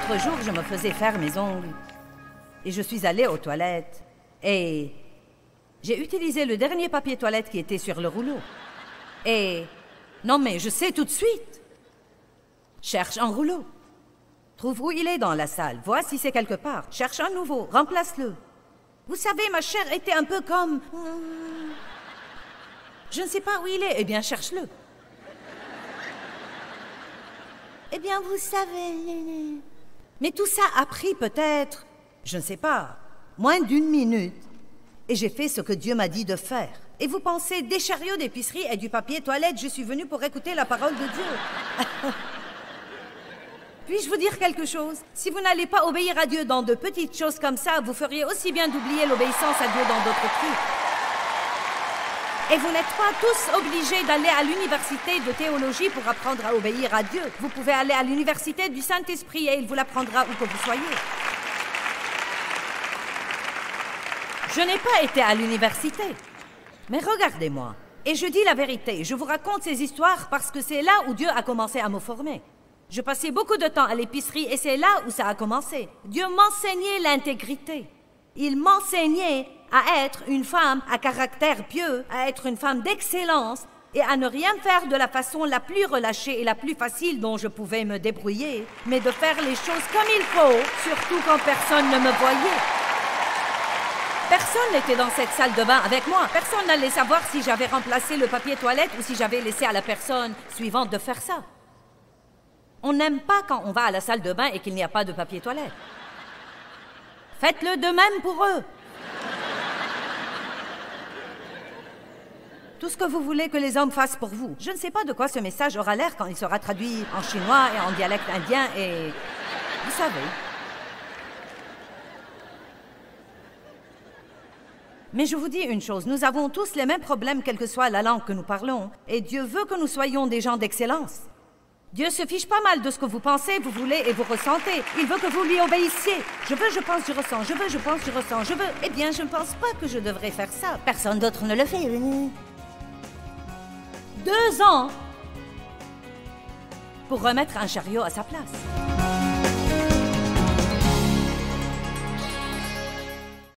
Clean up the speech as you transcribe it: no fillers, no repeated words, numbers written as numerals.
L'autre jour, je me faisais faire mes ongles. Et je suis allée aux toilettes. Et j'ai utilisé le dernier papier toilette qui était sur le rouleau. Et... non mais je sais tout de suite. Cherche un rouleau. Trouve où il est dans la salle. Vois si c'est quelque part. Cherche un nouveau. Remplace-le. Vous savez, ma chair était un peu comme... je ne sais pas où il est. Eh bien, cherche-le. Eh bien, vous savez... Mais tout ça a pris peut-être, je ne sais pas, moins d'1 minute. Et j'ai fait ce que Dieu m'a dit de faire. Et vous pensez, des chariots d'épicerie et du papier toilette, je suis venue pour écouter la parole de Dieu. Puis-je vous dire quelque chose? Si vous n'allez pas obéir à Dieu dans de petites choses comme ça, vous feriez aussi bien d'oublier l'obéissance à Dieu dans d'autres trucs. Et vous n'êtes pas tous obligés d'aller à l'université de théologie pour apprendre à obéir à Dieu. Vous pouvez aller à l'université du Saint-Esprit et il vous l'apprendra où que vous soyez. Je n'ai pas été à l'université. Mais regardez-moi. Et je dis la vérité. Je vous raconte ces histoires parce que c'est là où Dieu a commencé à me former. Je passais beaucoup de temps à l'épicerie et c'est là où ça a commencé. Dieu m'enseignait l'intégrité. Il m'enseignait à être une femme à caractère pieux, à être une femme d'excellence et à ne rien faire de la façon la plus relâchée et la plus facile dont je pouvais me débrouiller, mais de faire les choses comme il faut, surtout quand personne ne me voyait. Personne n'était dans cette salle de bain avec moi. Personne n'allait savoir si j'avais remplacé le papier toilette ou si j'avais laissé à la personne suivante de faire ça. On n'aime pas quand on va à la salle de bain et qu'il n'y a pas de papier toilette. Faites-le de même pour eux. Tout ce que vous voulez que les hommes fassent pour vous. Je ne sais pas de quoi ce message aura l'air quand il sera traduit en chinois et en dialecte indien et... vous savez. Mais je vous dis une chose, nous avons tous les mêmes problèmes quelle que soit la langue que nous parlons. Et Dieu veut que nous soyons des gens d'excellence. Dieu se fiche pas mal de ce que vous pensez, vous voulez et vous ressentez. Il veut que vous lui obéissiez. Je veux, je pense, je ressens. Je veux, je pense, je ressens. Je veux. Eh bien, je ne pense pas que je devrais faire ça. Personne d'autre ne le fait. 2 ans pour remettre un chariot à sa place.